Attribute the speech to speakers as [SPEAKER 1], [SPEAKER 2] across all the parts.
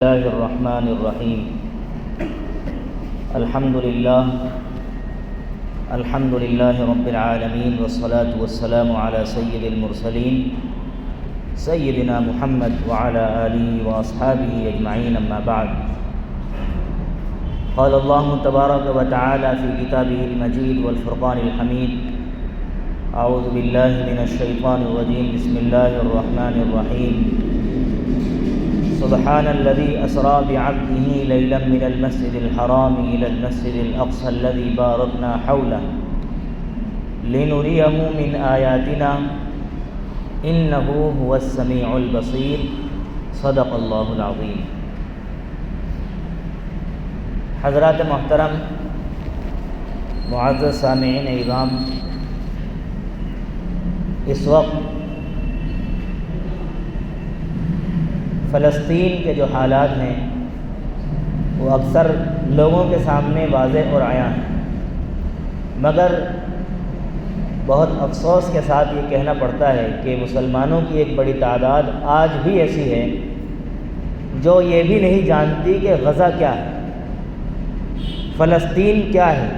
[SPEAKER 1] الله الرحمن الرحيم. الحمد لله رب العالمين، والصلاة والسلام على سيد المرسلين سيدنا محمد وعلى آله وأصحابه أجمعين، أما بعد. قال الله تبارك وتعالى في كتابه المجيد والفرقان الحميد: أعوذ بالله من الشيطان الرجيم، بسم الله الرحمن الرحيم. سبحان الذي أسرى بعبده ليلا من المسجد الحرام إلى المسجد الأقصى الذي باركنا حوله لنريه من آياتنا إنه هو السميع البصير. صدق الله العظيم. حضرات محترم، معزز سامعین اعظام، اس وقت فلسطین کے جو حالات ہیں وہ اکثر لوگوں کے سامنے واضح اور عیاں ہیں، مگر بہت افسوس کے ساتھ یہ کہنا پڑتا ہے کہ مسلمانوں کی ایک بڑی تعداد آج بھی ایسی ہے جو یہ بھی نہیں جانتی کہ غزہ کیا ہے، فلسطین کیا ہے،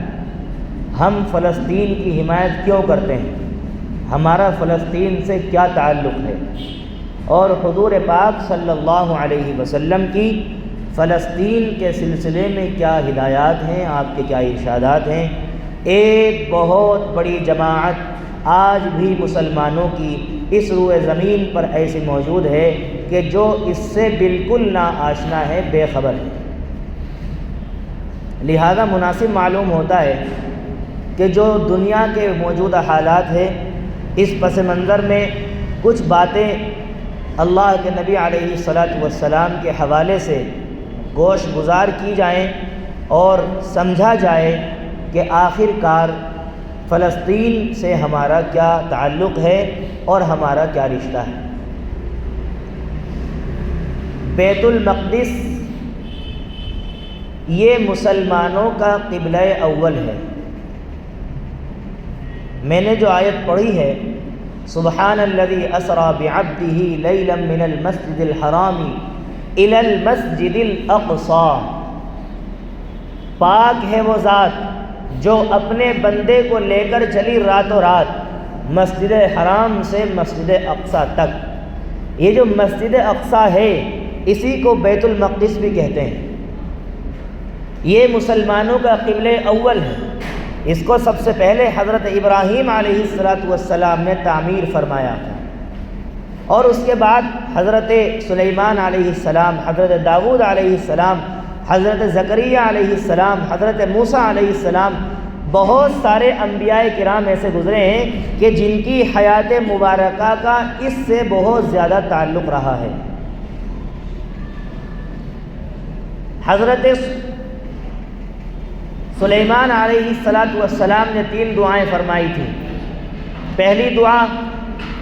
[SPEAKER 1] ہم فلسطین کی حمایت کیوں کرتے ہیں، ہمارا فلسطین سے کیا تعلق ہے، اور حضور پاک صلی اللہ علیہ وسلم کی فلسطین کے سلسلے میں کیا ہدایات ہیں، آپ کے کیا ارشادات ہیں. ایک بہت بڑی جماعت آج بھی مسلمانوں کی اس روئے زمین پر ایسی موجود ہے کہ جو اس سے بالکل نا آشنا ہے، بے خبر ہے. لہذا مناسب معلوم ہوتا ہے کہ جو دنیا کے موجودہ حالات ہیں، اس پس منظر میں کچھ باتیں اللہ کے نبی علیہ السلام کے حوالے سے گوش گزار کی جائیں اور سمجھا جائے کہ آخر کار فلسطین سے ہمارا کیا تعلق ہے اور ہمارا کیا رشتہ ہے. بیت المقدس یہ مسلمانوں کا قبلہ اول ہے. میں نے جو آیت پڑھی ہے، سبحان الذی اسری بعبدہ لیلا من المسجد الحرام الی المسجد الاقصی، پاک ہے وہ ذات جو اپنے بندے کو لے کر چلی راتوں رات مسجد حرام سے مسجد اقصی تک. یہ جو مسجد اقصی ہے اسی کو بیت المقدس بھی کہتے ہیں. یہ مسلمانوں کا قبلہ اول ہے. اس کو سب سے پہلے حضرت ابراہیم علیہ السلام نے تعمیر فرمایا تھا، اور اس کے بعد حضرت سلیمان علیہ السلام، حضرت داؤد علیہ السلام، حضرت زکریا علیہ السلام، حضرت موسیٰ علیہ السلام، بہت سارے انبیاء کرام ایسے گزرے ہیں کہ جن کی حیات مبارکہ کا اس سے بہت زیادہ تعلق رہا ہے. حضرت سلیمان علیہ السلام نے 3 دعائیں فرمائی تھیں. پہلی دعا: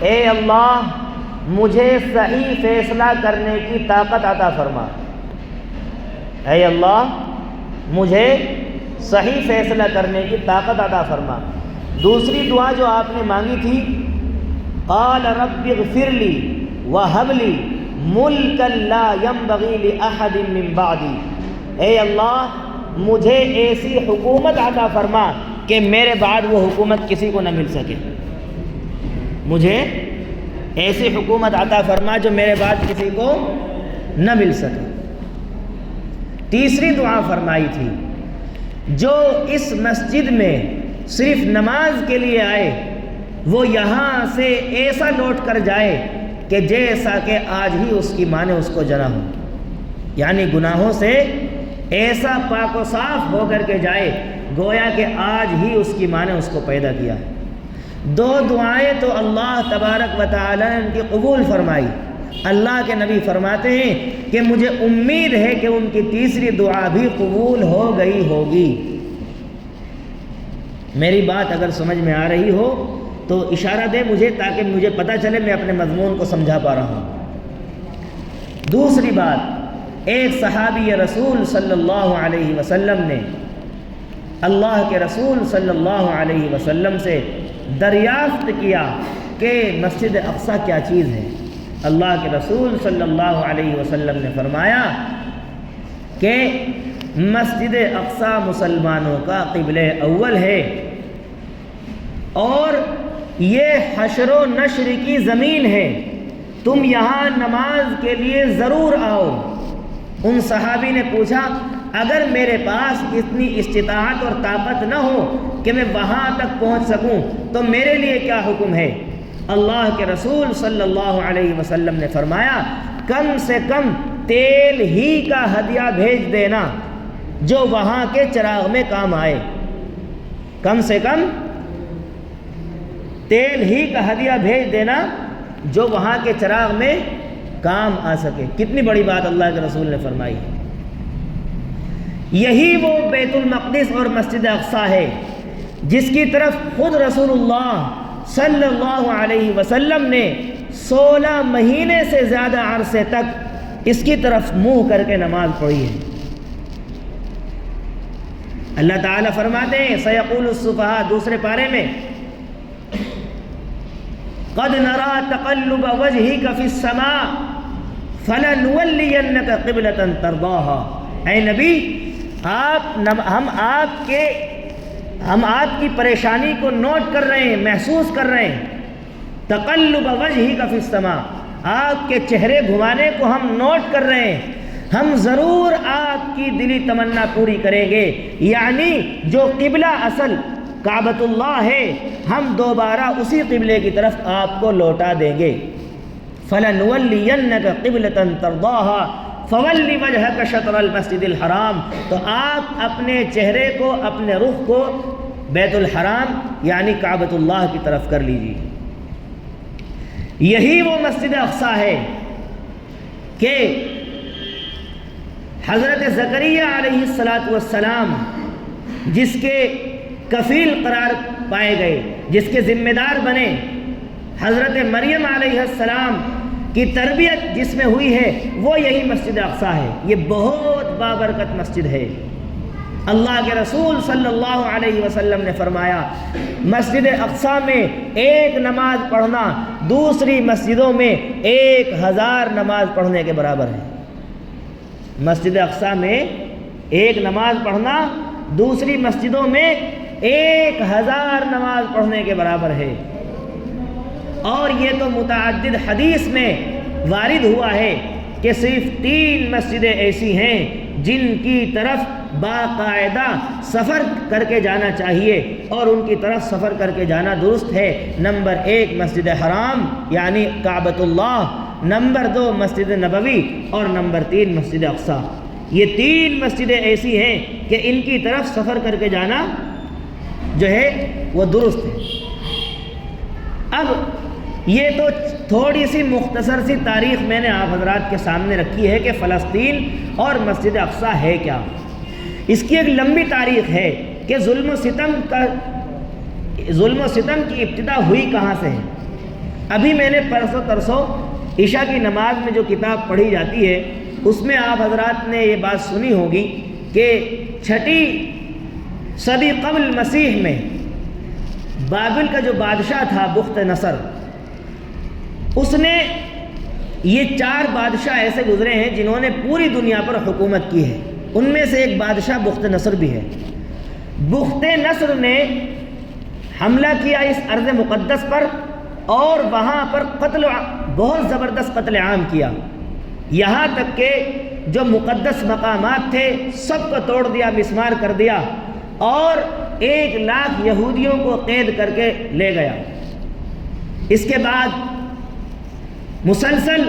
[SPEAKER 1] اے اللہ مجھے صحیح فیصلہ کرنے کی طاقت عطا فرما. اے اللہ مجھے صحیح فیصلہ کرنے کی طاقت عطا فرما. دوسری دعا جو آپ نے مانگی تھی: قال رب اغفر لی وہب لی ملکا لا ينبغی لأحد من بعدی. اے اللہ مجھے ایسی حکومت عطا فرما کہ میرے بعد وہ حکومت کسی کو نہ مل سکے. مجھے ایسی حکومت عطا فرما جو میرے بعد کسی کو نہ مل سکے. تیسری دعا فرمائی تھی: جو اس مسجد میں صرف نماز کے لیے آئے وہ یہاں سے ایسا لوٹ کر جائے کہ جیسا کہ آج ہی اس کی ماں نے اس کو جنا ہو، یعنی گناہوں سے ایسا پاک و صاف ہو کر کے جائے گویا کہ آج ہی اس کی ماں نے اس کو پیدا کیا. 2 دعائیں تو اللہ تبارک و تعالی نے ان کی قبول فرمائی. اللہ کے نبی فرماتے ہیں کہ مجھے امید ہے کہ ان کی تیسری دعا بھی قبول ہو گئی ہوگی. میری بات اگر سمجھ میں آ رہی ہو تو اشارہ دے مجھے، تاکہ مجھے پتہ چلے میں اپنے مضمون کو سمجھا پا رہا ہوں. دوسری بات، ایک صحابی رسول صلی اللہ علیہ وسلم نے اللہ کے رسول صلی اللہ علیہ وسلم سے دریافت کیا کہ مسجد اقصی کیا چیز ہے. اللہ کے رسول صلی اللہ علیہ وسلم نے فرمایا کہ مسجد اقصی مسلمانوں کا قبلہ اول ہے اور یہ حشر و نشر کی زمین ہے، تم یہاں نماز کے لیے ضرور آؤ۔ ان صحابی نے پوچھا اگر میرے پاس اتنی استطاعت اور طاقت نہ ہو کہ میں وہاں تک پہنچ سکوں تو میرے لیے کیا حکم ہے؟ اللہ کے رسول صلی اللہ علیہ وسلم نے فرمایا کم سے کم تیل ہی کا ہدیہ بھیج دینا جو وہاں کے چراغ میں کام آئے، کم سے کم تیل ہی کا ہدیہ بھیج دینا جو وہاں کے چراغ میں کام آ سکے۔ کتنی بڑی بات اللہ کے رسول نے فرمائی ہے۔ یہی وہ بیت المقدس اور مسجد اقصی ہے جس کی طرف خود رسول اللہ صلی اللہ علیہ وسلم نے 16 مہینے سے زیادہ عرصے تک اس کی طرف منہ کر کے نماز پڑھی ہے۔ اللہ تعالیٰ فرماتے ہیں سیقول السفہاء دوسرے پارے میں قد نرى تقلب وجهك في السماء فلنولينك قبلة ترضاها۔ اے نبی ہم آپ کی پریشانی کو نوٹ کر رہے ہیں، محسوس کر رہے ہیں۔ تقلب وجهك في السماء، آپ کے چہرے گھمانے کو ہم نوٹ کر رہے ہیں، ہم ضرور آپ کی دلی تمنا پوری کریں گے، یعنی جو قبلہ اصل کعبۃ اللہ ہے ہم دوبارہ اسی قبلے کی طرف آپ کو لوٹا دیں گے۔ فَلَنُوَلِّيَنَّكَ قِبْلَةً تَرْضَاهَا فَوَلِّ وَجْهَكَ شَطْرَ الْمَسْجِدِ الْحَرَامِ، تو آپ اپنے چہرے کو، اپنے رخ کو بیت الحرام یعنی کعبۃ اللہ کی طرف کر لیجیے۔ یہی وہ مسجد اقصی ہے کہ حضرت زکریا علیہ السلام جس کے کفیل قرار پائے گئے، جس کے ذمہ دار بنے، حضرت مریم علیہ السلام کی تربیت جس میں ہوئی ہے وہ یہی مسجد اقصی ہے۔ یہ بہت بابرکت مسجد ہے۔ اللہ کے رسول صلی اللہ علیہ وسلم نے فرمایا مسجد اقصی میں ایک نماز پڑھنا دوسری مسجدوں میں 1000 نماز پڑھنے کے برابر ہے۔ مسجد اقصی میں ایک نماز پڑھنا دوسری مسجدوں میں 1000 نماز پڑھنے کے برابر ہے۔ اور یہ تو متعدد حدیث میں وارد ہوا ہے کہ صرف 3 مسجدیں ایسی ہیں جن کی طرف باقاعدہ سفر کر کے جانا چاہیے اور ان کی طرف سفر کر کے جانا درست ہے۔ نمبر 1 مسجد حرام یعنی کعبۃ اللہ، نمبر 2 مسجد نبوی اور نمبر 3 مسجد اقصی۔ یہ 3 مسجدیں ایسی ہیں کہ ان کی طرف سفر کر کے جانا جو ہے وہ درست ہے۔ اب یہ تو تھوڑی سی مختصر سی تاریخ میں نے آپ حضرات کے سامنے رکھی ہے کہ فلسطین اور مسجد اقصی ہے کیا۔ اس کی ایک لمبی تاریخ ہے کہ ظلم و ستم کی ابتدا ہوئی کہاں سے ہے۔ ابھی میں نے پرسوں ترسوں عشاء کی نماز میں جو کتاب پڑھی جاتی ہے اس میں آپ حضرات نے یہ بات سنی ہوگی کہ 6 صدی قبل مسیح میں بابل کا جو بادشاہ تھا بخت نصر، اس نے یہ 4 بادشاہ ایسے گزرے ہیں جنہوں نے پوری دنیا پر حکومت کی ہے، ان میں سے ایک بادشاہ بخت نصر بھی ہے۔ بخت نصر نے حملہ کیا اس ارض مقدس پر اور وہاں پر بہت زبردست قتل عام کیا، یہاں تک کہ جو مقدس مقامات تھے سب کو توڑ دیا، مسمار کر دیا اور 1 لاکھ یہودیوں کو قید کر کے لے گیا۔ اس کے بعد مسلسل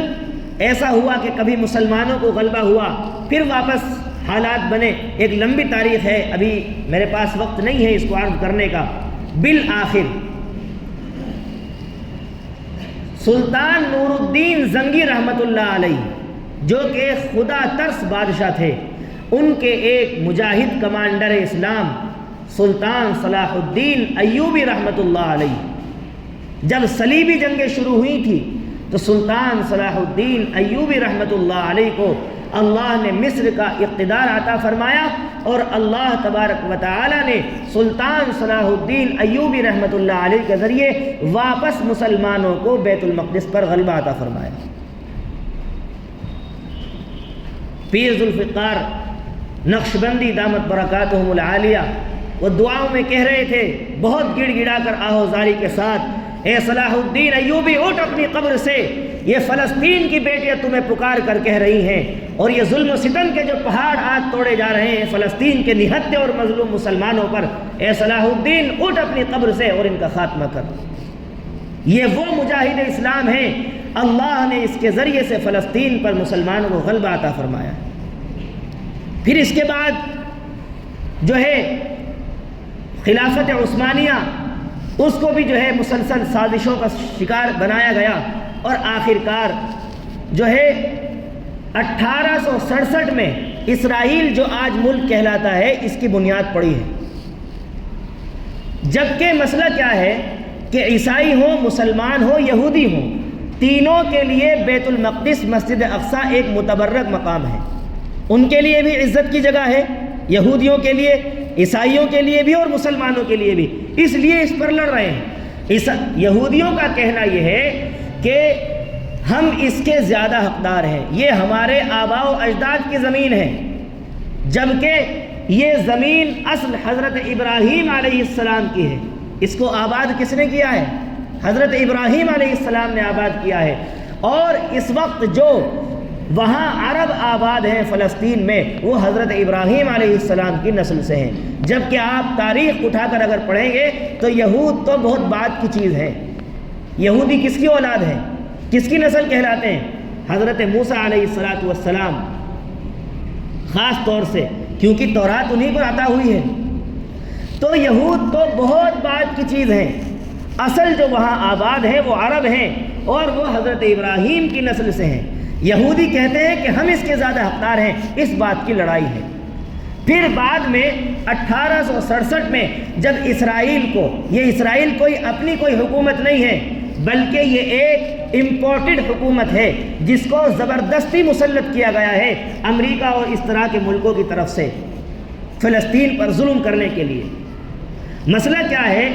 [SPEAKER 1] ایسا ہوا کہ کبھی مسلمانوں کو غلبہ ہوا، پھر واپس حالات بنے، ایک لمبی تاریخ ہے، ابھی میرے پاس وقت نہیں ہے اس کو عرض کرنے کا۔ بالآخر سلطان نور الدین زنگی رحمۃ اللہ علیہ جو کہ خدا ترس بادشاہ تھے، ان کے ایک مجاہد کمانڈر اسلام سلطان صلاح الدین ایوبی رحمۃ اللہ علیہ، جب صلیبی جنگیں شروع ہوئی تھی تو سلطان صلاح الدین ایوبی رحمۃ اللہ علیہ کو اللہ نے مصر کا اقتدار عطا فرمایا اور اللہ تبارک و تعالی نے سلطان صلاح الدین ایوبی رحمۃ اللہ علیہ کے ذریعے واپس مسلمانوں کو بیت المقدس پر غلبہ عطا فرمایا۔ پیر ذوالفقار نقشبندی دامت برکاتہم العالیہ، وہ دعاؤں میں کہہ رہے تھے بہت گڑ گڑا کر آہوزاری کے ساتھ، اے صلاح الدین ایوبی اٹھ اپنی قبر سے، یہ فلسطین کی بیٹیاں تمہیں پکار کر کہہ رہی ہیں، اور یہ ظلم و ستم کے جو پہاڑ آج توڑے جا رہے ہیں فلسطین کے نہتے اور مظلوم مسلمانوں پر، اے صلاح الدین اٹھ اپنی قبر سے اور ان کا خاتمہ کر۔ یہ وہ مجاہد اسلام ہیں، اللہ نے اس کے ذریعے سے فلسطین پر مسلمانوں کو غلبہ عطا فرمایا۔ پھر اس کے بعد جو ہے خلافت عثمانیہ، اس کو بھی جو ہے مسلسل سازشوں کا شکار بنایا گیا، اور آخرکار جو ہے 1867 میں اسرائیل جو آج ملک کہلاتا ہے اس کی بنیاد پڑی ہے۔ جبکہ مسئلہ کیا ہے کہ عیسائی ہوں، مسلمان ہوں، یہودی ہوں، تینوں کے لیے بیت المقدس مسجد اقصیٰ ایک متبرک مقام ہے۔ ان کے لیے بھی عزت کی جگہ ہے، یہودیوں کے لیے، عیسائیوں کے لیے بھی اور مسلمانوں کے لیے بھی، اس لیے اس پر لڑ رہے ہیں۔ یہودیوں کا کہنا یہ ہے کہ ہم اس کے زیادہ حقدار ہیں، یہ ہمارے آباء و اجداد کی زمین ہے، جبکہ یہ زمین اصل حضرت ابراہیم علیہ السلام کی ہے۔ اس کو آباد کس نے کیا ہے؟ حضرت ابراہیم علیہ السلام نے آباد کیا ہے، اور اس وقت جو وہاں عرب آباد ہیں فلسطین میں، وہ حضرت ابراہیم علیہ السلام کی نسل سے ہیں۔ جبکہ آپ تاریخ اٹھا کر اگر پڑھیں گے تو یہود تو بہت بعد کی چیز ہے۔ یہودی کس کی اولاد ہے، کس کی نسل کہلاتے ہیں؟ حضرت موسیٰ علیہ السلام، خاص طور سے کیونکہ تورات انہی پر عطا ہوئی ہے۔ تو یہود تو بہت بعد کی چیز ہیں، اصل جو وہاں آباد ہے وہ عرب ہیں، اور وہ حضرت ابراہیم کی نسل سے ہیں۔ یہودی کہتے ہیں کہ ہم اس کے زیادہ حقدار ہیں، اس بات کی لڑائی ہے۔ پھر بعد میں 1867 میں جب اسرائیل کو، یہ اسرائیل کوئی اپنی کوئی حکومت نہیں ہے بلکہ یہ ایک امپورٹڈ حکومت ہے جس کو زبردستی مسلط کیا گیا ہے امریکہ اور اس طرح کے ملکوں کی طرف سے فلسطین پر ظلم کرنے کے لیے۔ مسئلہ کیا ہے؟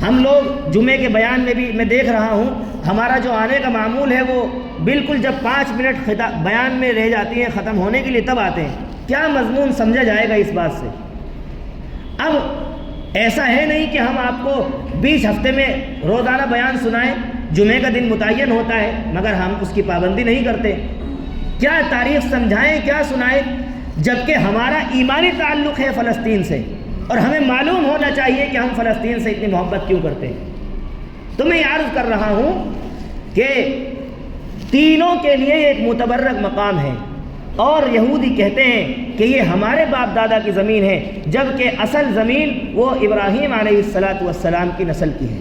[SPEAKER 1] ہم لوگ جمعے کے بیان میں بھی میں دیکھ رہا ہوں، ہمارا جو آنے کا معمول ہے وہ بالکل جب 5 منٹ بیان میں رہ جاتی ہیں ختم ہونے کے لیے تب آتے ہیں۔ کیا مضمون سمجھا جائے گا اس بات سے؟ اب ایسا ہے نہیں کہ ہم آپ کو 20 ہفتے میں روزانہ بیان سنائیں، جمعے کا دن متعین ہوتا ہے مگر ہم اس کی پابندی نہیں کرتے۔ کیا تاریخ سمجھائیں، کیا سنائیں، جبکہ ہمارا ایمانی تعلق ہے فلسطین سے، اور ہمیں معلوم ہونا چاہیے کہ ہم فلسطین سے اتنی محبت کیوں کرتے ہیں۔ تو میں یہ عرض کر رہا ہوں کہ تینوں کے لیے ایک متبرک مقام ہے، اور یہودی کہتے ہیں کہ یہ ہمارے باپ دادا کی زمین ہے، جبکہ اصل زمین وہ ابراہیم علیہ السلام کی نسل کی ہے۔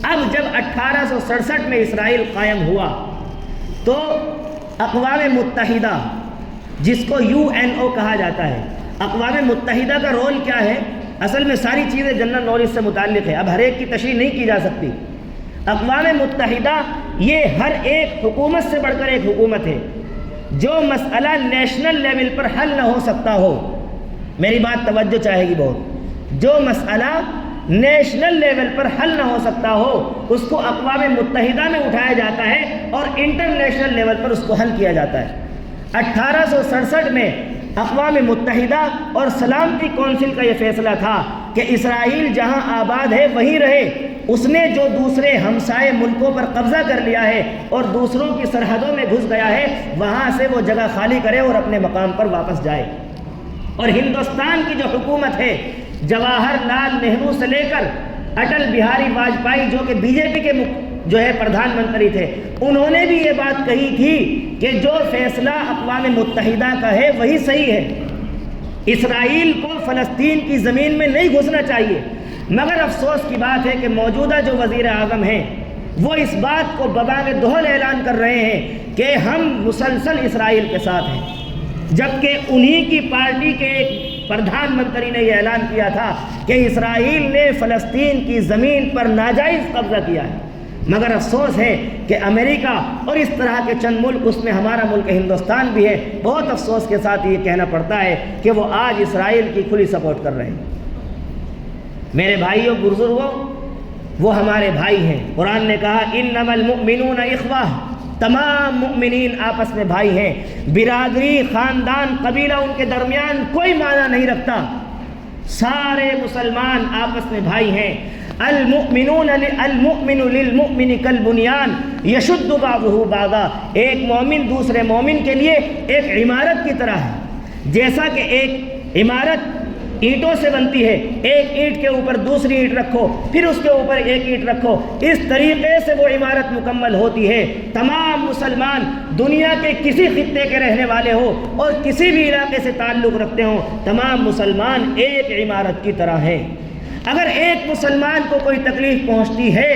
[SPEAKER 1] اب جب 1867 میں اسرائیل قائم ہوا تو اقوام متحدہ، جس کو UNO کہا جاتا ہے، اقوام متحدہ کا رول کیا ہے؟ اصل میں ساری چیزیں جنرل نالج سے متعلق ہے، اب ہر ایک کی تشریح نہیں کی جا سکتی۔ اقوام متحدہ یہ ہر ایک حکومت سے بڑھ کر ایک حکومت ہے۔ جو مسئلہ نیشنل لیول پر حل نہ ہو سکتا ہو، میری بات توجہ چاہے گی بہت، جو مسئلہ نیشنل لیول پر حل نہ ہو سکتا ہو اس کو اقوام متحدہ میں اٹھایا جاتا ہے اور انٹرنیشنل لیول پر اس کو حل کیا جاتا ہے۔ 1867 میں اقوام متحدہ اور سلامتی کونسل کا یہ فیصلہ تھا کہ اسرائیل جہاں آباد ہے وہیں رہے، اس نے جو دوسرے ہمسائے ملکوں پر قبضہ کر لیا ہے اور دوسروں کی سرحدوں میں گھس گیا ہے وہاں سے وہ جگہ خالی کرے اور اپنے مقام پر واپس جائے۔ اور ہندوستان کی جو حکومت ہے، جواہر لال نہرو سے لے کر اٹل بہاری واجپئی جو کہ BJP کے جو ہے پردھان منتری تھے، انہوں نے بھی یہ بات کہی تھی کہ جو فیصلہ اقوام متحدہ کا ہے وہی صحیح ہے، اسرائیل کو فلسطین کی زمین میں نہیں گھسنا چاہیے۔ مگر افسوس کی بات ہے کہ موجودہ جو وزیر اعظم ہیں وہ اس بات کو ببانگ دہل اعلان کر رہے ہیں کہ ہم مسلسل اسرائیل کے ساتھ ہیں، جبکہ انہی کی پارٹی کے ایک پردھان منتری نے یہ اعلان کیا تھا کہ اسرائیل نے فلسطین کی زمین پر ناجائز قبضہ کیا ہے۔ مگر افسوس ہے کہ امریکہ اور اس طرح کے چند ملک، اس میں ہمارا ملک ہندوستان بھی ہے، بہت افسوس کے ساتھ یہ کہنا پڑتا ہے کہ وہ آج اسرائیل کی کھلی سپورٹ کر رہے ہیں۔ میرے بھائیوں بزرگوں، وہ ہمارے بھائی ہیں۔ قرآن نے کہا انما المؤمنون اخوہ، تمام مؤمنین آپس میں بھائی ہیں، برادری، خاندان، قبیلہ ان کے درمیان کوئی معنی نہیں رکھتا، سارے مسلمان آپس میں بھائی ہیں۔ المؤمن للمؤمن کالبنیان یشد بعضہ بعضا، ایک مومن دوسرے مومن کے لیے ایک عمارت کی طرح ہے، جیسا کہ ایک عمارت اینٹوں سے بنتی ہے، ایک اینٹ کے اوپر دوسری اینٹ رکھو، پھر اس کے اوپر ایک اینٹ رکھو، اس طریقے سے وہ عمارت مکمل ہوتی ہے۔ تمام مسلمان دنیا کے کسی خطے کے رہنے والے ہو اور کسی بھی علاقے سے تعلق رکھتے ہوں، تمام مسلمان ایک عمارت کی طرح ہیں۔ اگر ایک مسلمان کو کوئی تکلیف پہنچتی ہے،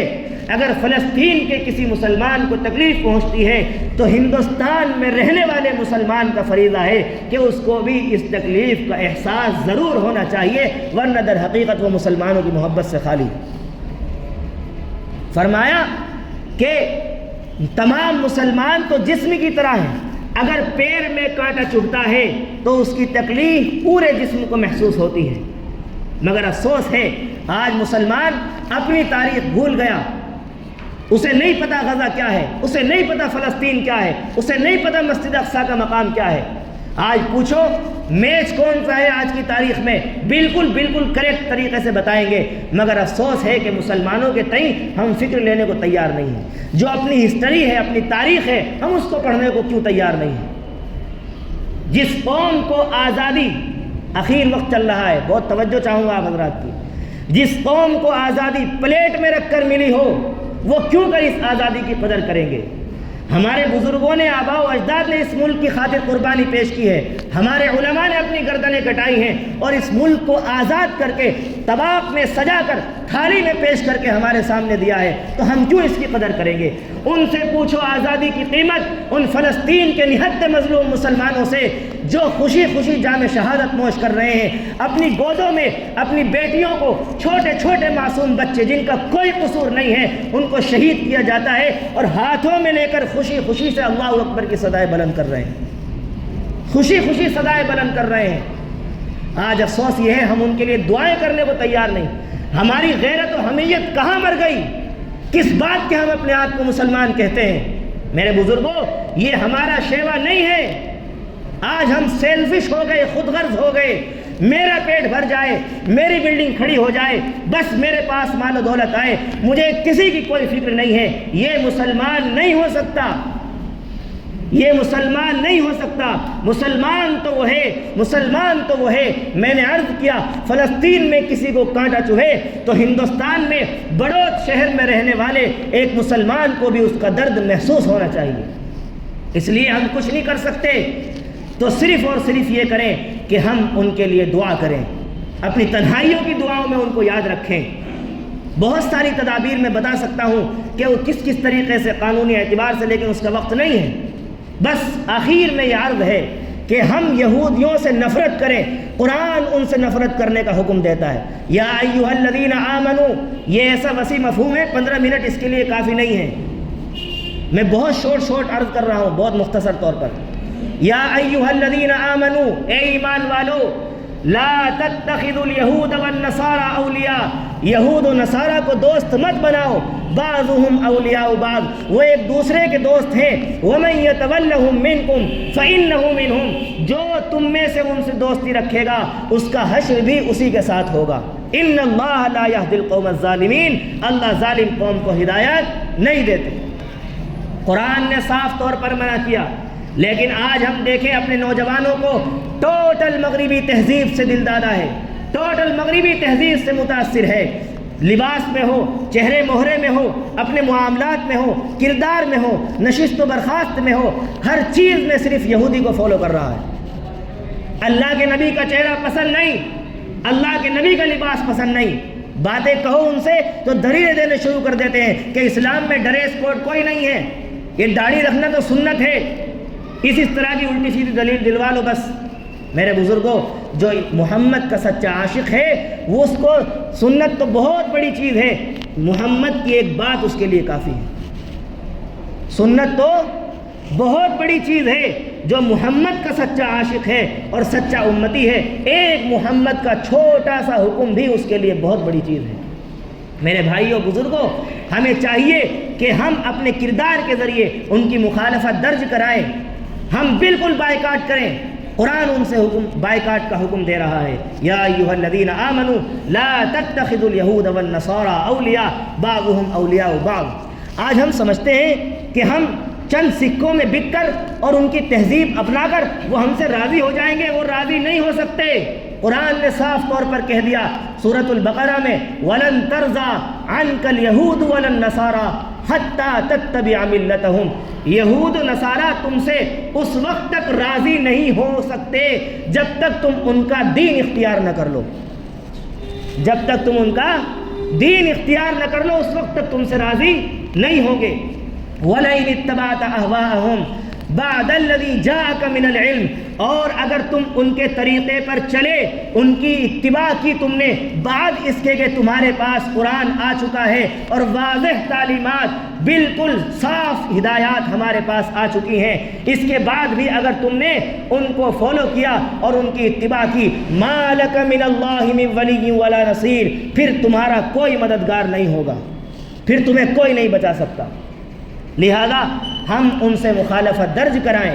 [SPEAKER 1] اگر فلسطین کے کسی مسلمان کو تکلیف پہنچتی ہے تو ہندوستان میں رہنے والے مسلمان کا فریضہ ہے کہ اس کو بھی اس تکلیف کا احساس ضرور ہونا چاہیے، ورنہ در حقیقت وہ مسلمانوں کی محبت سے خالی۔ فرمایا کہ تمام مسلمان تو جسم کی طرح ہیں، اگر پیر میں کانٹا چبھتا ہے تو اس کی تکلیف پورے جسم کو محسوس ہوتی ہے، مگر افسوس ہے آج مسلمان اپنی تاریخ بھول گیا، اسے نہیں پتا غزہ کیا ہے، اسے نہیں پتا فلسطین کیا ہے، اسے نہیں پتا مسجد اقصیٰ کا مقام کیا ہے۔ آج پوچھو میچ کون سا ہے آج کی تاریخ میں، بالکل کریکٹ طریقے سے بتائیں گے، مگر افسوس ہے کہ مسلمانوں کے تئیں ہم فکر لینے کو تیار نہیں ہیں۔ جو اپنی ہسٹری ہے، اپنی تاریخ ہے، ہم اس کو پڑھنے کو کیوں تیار نہیں ہیں؟ جس قوم کو آزادی، اخیر وقت چل رہا ہے، بہت توجہ چاہوں گا آپ حضرات کی، جس قوم کو آزادی پلیٹ میں رکھ کر ملی ہو، وہ کیوں کر اس آزادی کی قدر کریں گے؟ ہمارے بزرگوں نے، آباء و اجداد نے اس ملک کی خاطر قربانی پیش کی ہے، ہمارے علماء نے اپنی گردنیں کٹائی ہیں اور اس ملک کو آزاد کر کے طباق میں سجا کر تھالی میں پیش کر کے ہمارے سامنے دیا ہے، تو ہم کیوں اس کی قدر کریں گے؟ ان سے پوچھو آزادی کی قیمت، ان فلسطین کے نہت مظلوم مسلمانوں سے جو خوشی خوشی جام شہادت نوش کر رہے ہیں، اپنی گودوں میں اپنی بیٹیوں کو، چھوٹے چھوٹے معصوم بچے جن کا کوئی قصور نہیں ہے، ان کو شہید کیا جاتا ہے اور ہاتھوں میں لے کر خوشی خوشی سے اللہ اکبر کی صدائیں بلند کر رہے ہیں، خوشی خوشی صدائیں بلند کر رہے ہیں۔ آج افسوس یہ ہے ہم ان کے لیے دعائیں کرنے کو تیار نہیں۔ ہماری غیرت و حمیت کہاں مر گئی؟ کس بات کے ہم اپنے آپ کو مسلمان کہتے ہیں؟ میرے بزرگوں، یہ ہمارا شیوا نہیں ہے۔ آج ہم سیلفش ہو گئے، خود غرض ہو گئے، میرا پیٹ بھر جائے، میری بلڈنگ کھڑی ہو جائے، بس میرے پاس مال و دولت آئے، مجھے کسی کی کوئی فکر نہیں ہے۔ یہ مسلمان نہیں ہو سکتا، یہ مسلمان نہیں ہو سکتا۔ مسلمان تو وہ ہے، مسلمان تو وہ ہے۔ میں نے عرض کیا فلسطین میں کسی کو کانٹا چبھے تو ہندوستان میں بڑوت شہر میں رہنے والے ایک مسلمان کو بھی اس کا درد محسوس ہونا چاہیے۔ اس لیے ہم کچھ نہیں کر سکتے تو صرف اور صرف یہ کریں کہ ہم ان کے لیے دعا کریں، اپنی تنہائیوں کی دعاؤں میں ان کو یاد رکھیں۔ بہت ساری تدابیر میں بتا سکتا ہوں کہ وہ کس طریقے سے قانونی اعتبار سے، لیکن اس کا وقت نہیں ہے۔ بس آخر میں یہ عرض ہے کہ ہم یہودیوں سے نفرت کریں، قرآن ان سے نفرت کرنے کا حکم دیتا ہے۔ یا ایھا الذین آمنو، یہ ایسا وسیع مفہوم ہے، 15 منٹ اس کے لیے کافی نہیں ہے، میں بہت شارٹ عرض کر رہا ہوں، بہت مختصر طور پر۔ یا ایھا الذین آمنو، اے ایمان والو، لا تتخذوا اليہود والنصارى اولیاء، یہود و نصارہ کو دوست مت بناؤ، بعضهم اولیاء بعض، وہ ایک دوسرے کے دوست ہیں، ومن یتولہم منکم فانہ منہم، جو تم میں سے ان سے دوستی رکھے گا اس کا حشر بھی اسی کے ساتھ ہوگا۔ ان اللہ لا یہدی القوم الظالمین، اللہ ظالم قوم کو ہدایت نہیں دیتے۔ قرآن نے صاف طور پر منع کیا، لیکن آج ہم دیکھیں اپنے نوجوانوں کو ٹوٹل مغربی تہذیب سے دل دادا ہے، ٹوٹل مغربی تہذیب سے متاثر ہے، لباس میں ہو، چہرے مہرے میں ہو، اپنے معاملات میں ہو، کردار میں ہو، نشست و برخاست میں ہو، ہر چیز میں صرف یہودی کو فالو کر رہا ہے۔ اللہ کے نبی کا چہرہ پسند نہیں، اللہ کے نبی کا لباس پسند نہیں، باتیں کہو ان سے تو دلیلیں دینے شروع کر دیتے ہیں کہ اسلام میں ڈریس کوڈ کوئی نہیں ہے، یہ داڑھی رکھنا تو سنت ہے، اس طرح کی الٹی سیدھی دلیل دلوا لو بس۔ میرے بزرگوں، جو محمد کا سچا عاشق ہے وہ اس کو سنت تو بہت بڑی چیز ہے، محمد کی ایک بات اس کے لیے کافی ہے۔ سنت تو بہت بڑی چیز ہے، جو محمد کا سچا عاشق ہے اور سچا امتی ہے، ایک محمد کا چھوٹا سا حکم بھی اس کے لیے بہت بڑی چیز ہے۔ میرے بھائیوں بزرگوں، ہمیں چاہیے کہ ہم اپنے کردار کے ذریعے ان کی مخالفت درج کرائیں، ہم بالکل بائیکاٹ کریں۔ قرآن ان سے بائیکاٹ کا حکم دے رہا ہے، یا ایھا الذین آمنوا لا تتخذوا اليہود والنصارى اولیاء بعضهم اولیاء بعض۔ آج ہم سمجھتے ہیں کہ ہم چند سکوں میں بک کر اور ان کی تہذیب اپنا کر وہ ہم سے راضی ہو جائیں گے، وہ راضی نہیں ہو سکتے۔ قرآن نے صاف طور پر کہہ دیا سورۃ البقرہ میں، وَلَن تَرْضَىٰ عَنْكَ الْيَهُودُ وَلَا النَّصَارَىٰ حَتَّىٰ تَتَّبِعَ مِلَّتَهُمْ۔ یہود و نصارہ تم سے اس وقت تک راضی نہیں ہو سکتے جب تک تم ان کا دین اختیار نہ کر لو، جب تک تم ان کا دین اختیار نہ کر لو اس وقت تک تم سے راضی نہیں ہوں گے۔ وَلَئِنِ اتَّبَعْتَ أَهْوَاءَهُمْ بَعْدَ الَّذِي جَاءَكَ مِنَ الْعِلْمِ، اور اگر تم ان کے طریقے پر چلے، ان کی اتباع کی تم نے بعد اس کے کہ تمہارے پاس قرآن آ چکا ہے اور واضح تعلیمات، بالکل صاف ہدایات ہمارے پاس آ چکی ہیں، اس کے بعد بھی اگر تم نے ان کو فالو کیا اور ان کی اتباع کی، مَا لَكَ مِنَ اللَّهِ مِن وَلِيٍّ وَلَا نَصِيرٍ، پھر تمہارا کوئی مددگار نہیں ہوگا، پھر تمہیں کوئی نہیں بچا سکتا۔ لہذا ہم ان سے مخالفت درج کرائیں،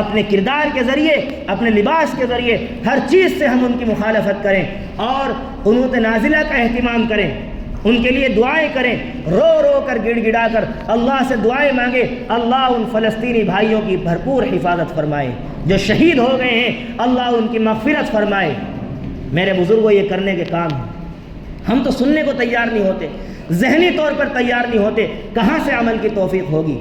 [SPEAKER 1] اپنے کردار کے ذریعے، اپنے لباس کے ذریعے، ہر چیز سے ہم ان کی مخالفت کریں اور قنوت نازلہ کا اہتمام کریں، ان کے لیے دعائیں کریں، رو رو کر گڑ گڑا کر اللہ سے دعائیں مانگیں، اللہ ان فلسطینی بھائیوں کی بھرپور حفاظت فرمائے، جو شہید ہو گئے ہیں اللہ ان کی مغفرت فرمائے۔ میرے بزرگوں، یہ کرنے کے کام ہیں، ہم تو سننے کو تیار نہیں ہوتے، ذہنی طور پر تیار نہیں ہوتے، کہاں سے عمل کی توفیق ہوگی؟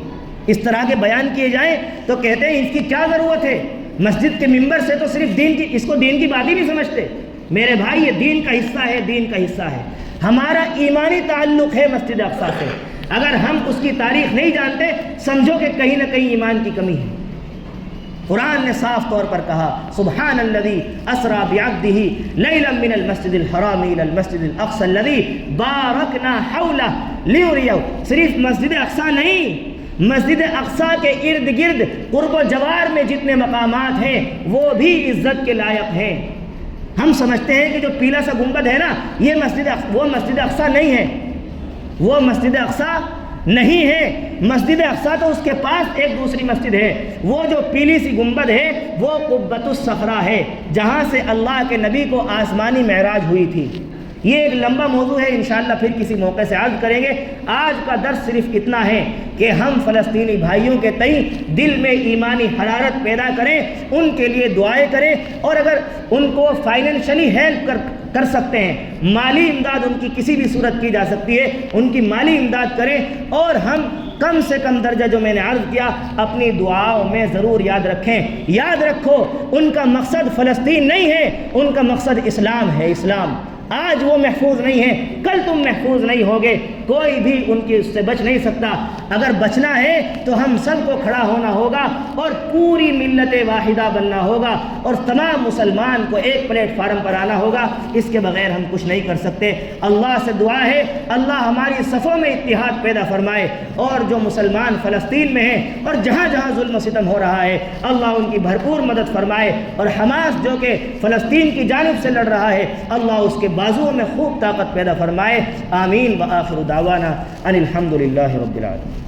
[SPEAKER 1] اس طرح کے بیان کیے جائیں تو کہتے ہیں اس کی کیا ضرورت ہے، مسجد کے ممبر سے تو صرف دین کی، اس کو دین کی بات ہی نہیں سمجھتے۔ میرے بھائی، یہ دین کا حصہ ہے، دین کا حصہ ہے، ہمارا ایمانی تعلق ہے مسجد اقصیٰ سے، اگر ہم اس کی تاریخ نہیں جانتے سمجھو کہ کہیں نہ کہیں ایمان کی کمی ہے۔ قرآن نے صاف طور پر کہا، سبحان الذی اسری بعبدہ لیلا من المسجد الحرام الی المسجد الاقصی الذی بارکنا حولہ لنریہ۔ صرف مسجد اقصیٰ نہیں، مسجد اقصیٰ کے ارد گرد قرب و جوار میں جتنے مقامات ہیں وہ بھی عزت کے لائق ہیں۔ ہم سمجھتے ہیں کہ جو پیلا سا گنبد ہے نا، یہ وہ مسجد اقصیٰ نہیں ہے، وہ مسجد اقصیٰ نہیں ہے۔ مسجد اقصیٰ تو اس کے پاس ایک دوسری مسجد ہے، وہ جو پیلی سی گنبد ہے وہ قبۃ الصخرہ ہے، جہاں سے اللہ کے نبی کو آسمانی معراج ہوئی تھی۔ یہ ایک لمبا موضوع ہے، انشاءاللہ پھر کسی موقع سے عرض کریں گے۔ آج کا درس صرف اتنا ہے کہ ہم فلسطینی بھائیوں کے تئیں دل میں ایمانی حرارت پیدا کریں، ان کے لیے دعائیں کریں، اور اگر ان کو فائنینشلی ہیلپ کر سکتے ہیں، مالی امداد ان کی کسی بھی صورت کی جا سکتی ہے، ان کی مالی امداد کریں، اور ہم کم سے کم درجہ جو میں نے عرض کیا اپنی دعاؤں میں ضرور یاد رکھیں۔ یاد رکھو، ان کا مقصد فلسطین نہیں ہے، ان کا مقصد اسلام ہے، اسلام۔ آج وہ محفوظ نہیں ہے، کل تم محفوظ نہیں ہوگے، کوئی بھی ان کی اس سے بچ نہیں سکتا۔ اگر بچنا ہے تو ہم سب کو کھڑا ہونا ہوگا اور پوری ملت واحدہ بننا ہوگا، اور تمام مسلمان کو ایک پلیٹ فارم پر آنا ہوگا، اس کے بغیر ہم کچھ نہیں کر سکتے۔ اللہ سے دعا ہے اللہ ہماری صفوں میں اتحاد پیدا فرمائے، اور جو مسلمان فلسطین میں ہیں اور جہاں جہاں ظلم و ستم ہو رہا ہے اللہ ان کی بھرپور مدد فرمائے، اور حماس جو کہ فلسطین کی جانب سے لڑ رہا ہے اللہ اس کے بازوؤں میں خوب طاقت پیدا فرمائے۔ آمین۔ وآخر دعوانا ان الحمد للہ رب العالمین۔